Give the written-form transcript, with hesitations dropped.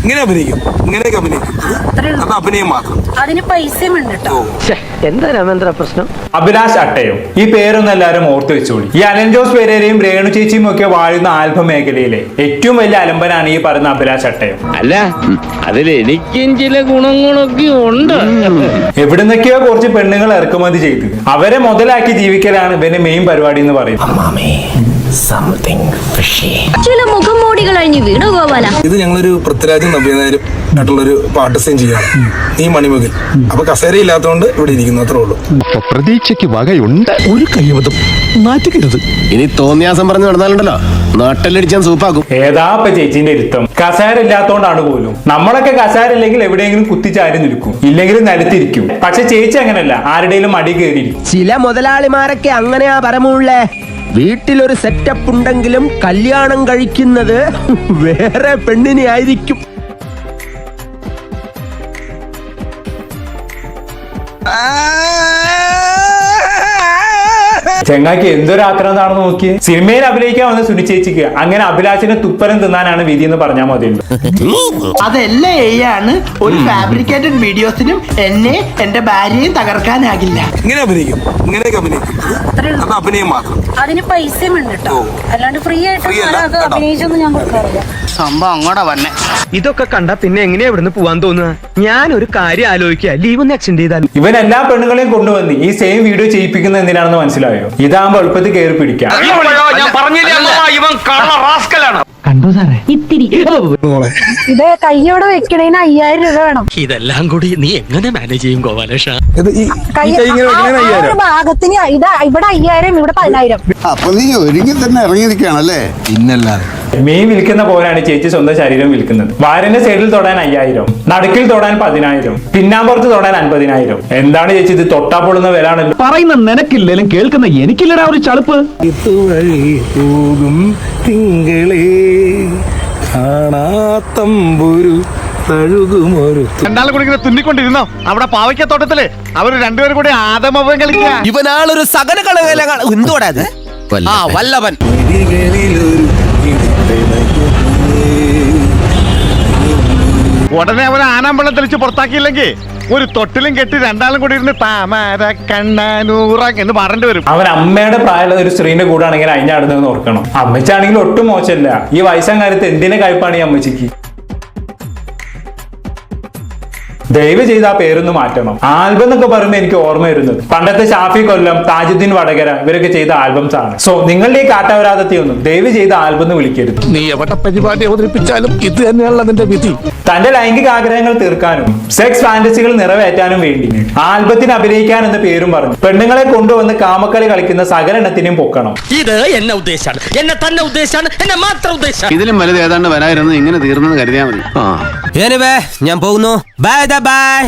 ഇങ്ങനെ അഭിനയിക്കും, ഇങ്ങനെയൊക്കെ അഭിനയിക്കും. അത് അഭിനയം മാത്രം. അതിന് പൈസയും ഉണ്ട് കേട്ടോ. എന്താ രാമേന്ദ്ര പ്രശ്നം? അഭിലാഷ് അട്ടയം, ഈ പേരൊന്നും എല്ലാവരും ഓർത്തു വെച്ചോളി. ഈ അലൻ ജോസ് പെരേരയും രേണു ചേച്ചിയും ഒക്കെ വാഴുന്ന ആൽബം മേഖലയിലെ ഏറ്റവും വലിയ അലമ്പനാണ് ഈ പറയുന്ന അഭിലാഷ് അട്ടയം. അല്ല, അതിൽ എനിക്കും ചില ഗുണങ്ങളൊക്കെ ഉണ്ട്. എവിടുന്നൊക്കെയോ കുറച്ച് പെണ്ണുങ്ങൾ ഇറക്കുമതി ചെയ്ത് അവരെ മുതലാക്കി ജീവിക്കലാണ് ഇവന്റെ മെയിൻ പരിപാടി എന്ന് പറയുന്നത്. ചില മുഖംമൂടികൾ അഴിഞ്ഞ് വീണു ഗോപാല. ഇത് ഞങ്ങളൊരു പൃഥ്വിരാജും നവ്യനായരും ആയിട്ടുള്ളൊരു പാട്ട് സീൻ ചെയ്യാണ് ഈ മണിമകിൽ. അപ്പൊ കസേര ഇല്ലാത്തതുകൊണ്ട് ഇവിടെ ഇരിക്കുന്നു, അത്രേ ഉള്ളൂ. പ്രതീക്ഷയ്ക്ക് വകയുണ്ട്. ഒരു കൈവതം നാറ്റുകരുത്. ഇനി തോന്നിയാസം പറഞ്ഞു നടന്നാലുണ്ടല്ലോ നാട്ടിലടിച്ചാൻ സൂപ്പാക്കും. ഏതാ ഇപ്പൊ ചേച്ചിന്റെ ഇരുത്തം? കസേര ഇല്ലാത്തോണ്ടാണ് പോലും. നമ്മളൊക്കെ കസേര ഇല്ലെങ്കിൽ എവിടെയെങ്കിലും കുത്തിച്ചാരി നിൽക്കും, ഇല്ലെങ്കിൽ നിലത്തിരിക്കും. പക്ഷെ ചേച്ചി അങ്ങനല്ല, ആരുടെയും മടി കയറിയിരിക്കും. ചില മുതലാളിമാരൊക്കെ അങ്ങനെയാ പരമുള്ളേ. വീട്ടിലൊരു സെറ്റപ്പ് ഉണ്ടെങ്കിലും കല്യാണം കഴിക്കുന്നത് വേറെ പെണ്ണിനെ ആയിരിക്കും. ചെങ്ങാക്കി എന്തൊരു ആക്രാന്താണെന്ന് നോക്കിയേ. സിനിമയിൽ അഭിനയിക്കാൻ വന്ന സുനി ചേച്ചിക്ക് അങ്ങനെ അഭിലാഷിനെ തുപ്പരം തിന്നാനാണ് വിധി എന്ന് പറഞ്ഞാൽ മതിയുണ്ട്. അതെല്ലാം ആണ് ഒരു ഫാബ്രിക്കേറ്റഡ് വീഡിയോസിനും എന്നെ എന്റെ ഭാര്യയും തകർക്കാനാകില്ല. ഇങ്ങനെ അഭിനയിക്കും, ഇങ്ങനെയൊക്കെ അഭിനയിക്കും. അത് അഭിനയം മാത്രം. അതിന് പൈസയും ഉണ്ട് കേട്ടോ. അല്ലാണ്ട് ഫ്രീ ആയിട്ട് അഭിനയിച്ചൊന്നും ഞാൻ കൊടുക്കാറില്ല. സംഭവം അങ്ങോട്ടാ വന്നെ. ഇതൊക്കെ കണ്ട പിന്നെ എങ്ങനെയാ ഇവിടുന്ന് പോവാൻ തോന്നുക? ഞാൻ ഒരു കാര്യം ആലോചിക്കുക, ലീവ് ഒന്ന് എക്സ്റ്റെൻഡ് ചെയ്താൽ. ഇവൻ എല്ലാ പെണ്ണുങ്ങളെയും കൊണ്ടുവന്ന് ഈ സെയിം വീഡിയോ ചെയ്യിപ്പിക്കുന്ന എന്തിനാണെന്ന് മനസ്സിലായോ? ഇതാകുമ്പോ എളുപ്പത്തിൽ കയറി പിടിക്കാം. കണ്ടോ സാറേ? ഇത്തിരി ഇത് കയ്യോടെ വെക്കണേന് 5000 രൂപ വേണം. ഇതെല്ലാം കൂടി നീ എങ്ങനെ മാനേജ് ചെയ്യും ഗോപാലേഷ? ഭാഗത്തിന് ഇവിടെ 5000, ഇവിടെ 10000. അപ്പൊ നീ ഒരുങ്ങി തന്നെ ഇറങ്ങിയിരിക്കുകയാണല്ലേ? പിന്നല്ലാതെ മെയിൻ വിൽക്കുന്ന പോലെയാണ് ചേച്ചി സ്വന്തം ശരീരം വിൽക്കുന്നത്. വാരന്റെ സൈഡിൽ തൊടാൻ 5000, നടുക്കിൽ തൊടാൻ 10000, പിന്നാമ്പുറത്ത് തൊടാൻ 50000. എന്താണ് ചേച്ചി ഇത്? തൊട്ടാ പൊള്ളുന്ന വിലാണല്ലോ. പറയുന്ന നിനക്കില്ലേലും കേൾക്കുന്ന എനിക്കില്ലടാ ഒരു ചളുപ്പ്. ഇതുവഴി പോകും തിങ്കളേ കാണാത്തമ്പുരു തഴുകുമൊരു. രണ്ടാളും കൂടി ഇങ്ങനെ തുന്നിക്കൊണ്ടിരുന്നോ അവിടെ പാവയ്ക്കത്തോട്ടത്തില്? അവര് രണ്ടുപേരും കൂടി ആദമവൻ കളിക്കുക. ഇവനാളൊരു സകല കളവേല എന്തോടാ ഇത്? വല്ലവൻ. ഉടനെ അവൻ ആനാമ്പള്ളം തെളിച്ച് പുറത്താക്കിയില്ലെങ്കിൽ ഒരു തൊട്ടിലും കെട്ടി രണ്ടാളും കൂടി ഇരുന്ന് താമര കണ്ണാനൂറ എന്ന് പറയേണ്ടി വരും. അവൻ അമ്മയുടെ പ്രായമുള്ള ഒരു സ്ത്രീന്റെ കൂടെ ആണെങ്കിൽ അഴിഞ്ഞാടുന്നതെന്ന് ഓർക്കണം. അമ്മച്ചാണെങ്കിൽ ഒട്ടും മോശമല്ല. ഈ വയസ്സാം കാലത്ത് എന്തിനെ കഴിപ്പാണ് ഈ അമ്മച്ചിക്ക്? ദയവ് ചെയ്ത് ആ പേരൊന്ന് മാറ്റണം. ആൽബം എന്നൊക്കെ പറയുമ്പോൾ എനിക്ക് ഓർമ്മ വരുന്നത് പണ്ടത്തെ ഷാഫി കൊല്ലം, താജുദ്ദീൻ വടകര ഇവരൊക്കെ ചെയ്ത ആൽബംസ് ആണ്. സോ നിങ്ങളുടെ ഈ കാട്ടവരാധത്തെ ഒന്നും ദയവ് ചെയ്ത് ആൽബം എന്ന് വിളിക്കരുത്. നീ എവിടെ പരിപാടി അവതരിപ്പിച്ചാലും ഇത് തന്നെയാണല്ലോ അതിന്റെ വിധി. തന്റെ ലൈംഗിക ആഗ്രഹങ്ങൾ തീർക്കാനും സെക്സ് ഫാന്റസികൾ നിറവേറ്റാനും വേണ്ടി ആൽബത്തിന് അഭിനയിക്കാൻ എന്ന പേരും പറഞ്ഞു പെണ്ണുങ്ങളെ കൊണ്ടുവന്ന് കാമക്കളി കളിക്കുന്ന സകലെണ്ണത്തിനും പൊക്കണം. ഇത് എന്നെ ഉദ്ദേശാണ്, എന്നെ തന്നെ ഉദ്ദേശാണ്, എന്നെ മാത്രം ഉദ്ദേശം. ഇതിലും വലുത് ഏതാണ്ട് വരായിരുന്നു. ഇങ്ങനെ തീർന്നെന്ന് കരുതിയാൽ മതി. ഞാൻ പോകുന്നു. Bye bye.